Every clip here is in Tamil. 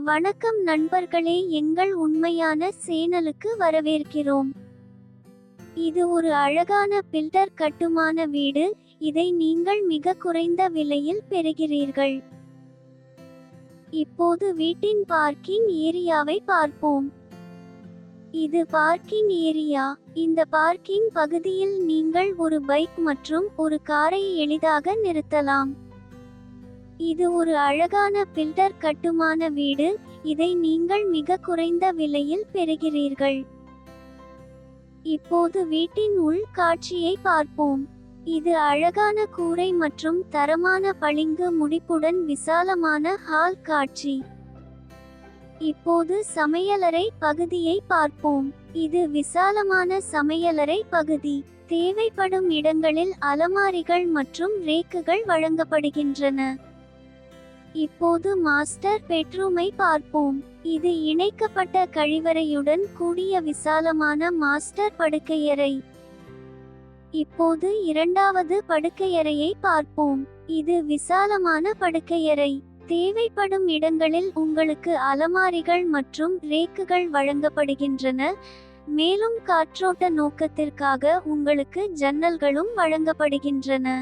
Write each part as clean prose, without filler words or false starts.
வணக்கம் நண்பர்களே, எங்கள் உண்மையான சேனலுக்கு வரவேற்கிறோம். இது ஒரு அழகான பில்டர் கட்டுமான வீடு. இதை நீங்கள் மிக குறைந்த விலையில் பெறுகிறீர்கள். இப்போது வீட்டின் பார்க்கிங் ஏரியாவை பார்ப்போம். இது பார்க்கிங் ஏரியா. இந்த பார்க்கிங் பகுதியில் நீங்கள் ஒரு பைக் மற்றும் ஒரு காரை எளிதாக நிறுத்தலாம். இது ஒரு அழகான பில்டர் கட்டுமான வீடு. இதை நீங்கள் மிக குறைந்த விலையில் பெறுகிறீர்கள். இப்போது வீட்டின் உள் காட்சியை பார்ப்போம். இது அழகான கூரை மற்றும் தரமான பளிங்கு முடிப்புடன் விசாலமான ஹால் காட்சி. இப்போது சமையலறை பகுதியை பார்ப்போம். இது விசாலமான சமையலறை பகுதி. தேவைப்படும் இடங்களில் அலமாரிகள் மற்றும் ரேக்குகள் வழங்கப்படுகின்றன. இப்போது மாஸ்டர் பெட்ரூமை பார்ப்போம். இது இணைக்கப்பட்ட கழிவறையுடன் கூடிய விசாலமான மாஸ்டர் படுக்கையறை. இப்போது இரண்டாவது படுக்கையறையை பார்ப்போம். இது விசாலமான படுக்கையறை. தேவைப்படும் இடங்களில் உங்களுக்கு அலமாரிகள் மற்றும் ரேக்குகள் வழங்கப்படுகின்றன. மேலும் காற்றோட்ட நோக்கத்திற்காக உங்களுக்கு ஜன்னல்களும் வழங்கப்படுகின்றன.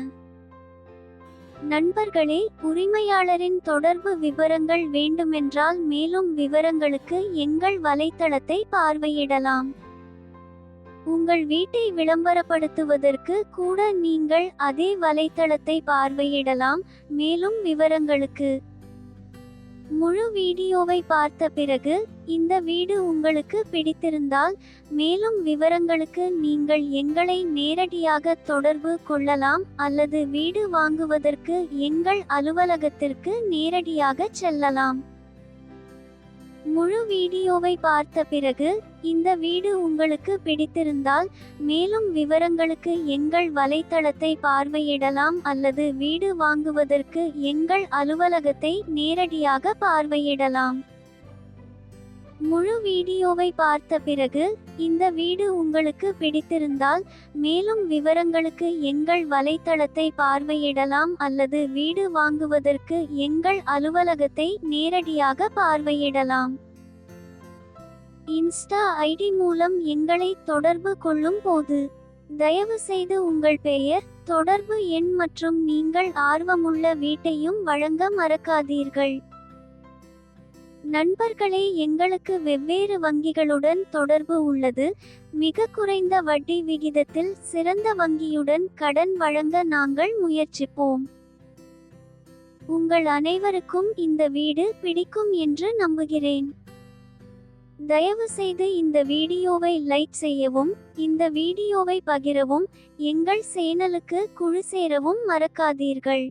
நண்பர்களே, உரிமையாளரின் தொடர்பு விவரங்கள் வேண்டுமென்றால் மேலும் விவரங்களுக்கு எங்கள் வலைத்தளத்தை பார்வையிடலாம். உங்கள் வீட்டை விளம்பரப்படுத்துவதற்கு கூட நீங்கள் அதே வலைத்தளத்தை பார்வையிடலாம். மேலும் விவரங்களுக்கு முழு வீடியோவை பார்த்த பிறகு இந்த வீடு உங்களுக்கு பிடித்திருந்தால் மேலும் விவரங்களுக்கு நீங்கள் எங்களை நேரடியாக தொடர்பு கொள்ளலாம் அல்லது வீடு வாங்குவதற்கு எங்கள் அலுவலகத்திற்கு நேரடியாக செல்லலாம். முழு வீடியோவை பார்த்த பிறகு இந்த வீடு உங்களுக்கு பிடித்திருந்தால் மேலும் விவரங்களுக்கு எங்கள் வலைத்தளத்தை பார்வையிடலாம் அல்லது வீடு வாங்குவதற்கு எங்கள் அலுவலகத்தை நேரடியாக பார்வையிடலாம். முழு வீடியோவை பார்த்த பிறகு இந்த வீடு உங்களுக்கு பிடித்திருந்தால் மேலும் விவரங்களுக்கு எங்கள் வலைத்தளத்தை பார்வையிடலாம் அல்லது வீடு வாங்குவதற்கு எங்கள் அலுவலகத்தை நேரடியாக பார்வையிடலாம். இன்ஸ்டா ஐடி மூலம் எங்களை தொடர்பு கொள்ளும் போது தயவு செய்து உங்கள் பெயர், தொடர்பு எண் மற்றும் நீங்கள் ஆர்வமுள்ள வீட்டையும் வழங்க மறக்காதீர்கள். நண்பர்களே, எங்களுக்கு வெவ்வேறு வங்கிகளுடன் தொடர்பு உள்ளது. மிக குறைந்த வட்டி விகிதத்தில் சிறந்த வங்கியுடன் கடன் வழங்க நாங்கள் முயற்சிப்போம். உங்கள் அனைவருக்கும் இந்த வீடு பிடிக்கும் என்று நம்புகிறேன். தயவு செய்து இந்த வீடியோவை லைக் செய்யவும், இந்த வீடியோவை பகிரவும், எங்கள் சேனலுக்கு குழு சேரவும் மறக்காதீர்கள்.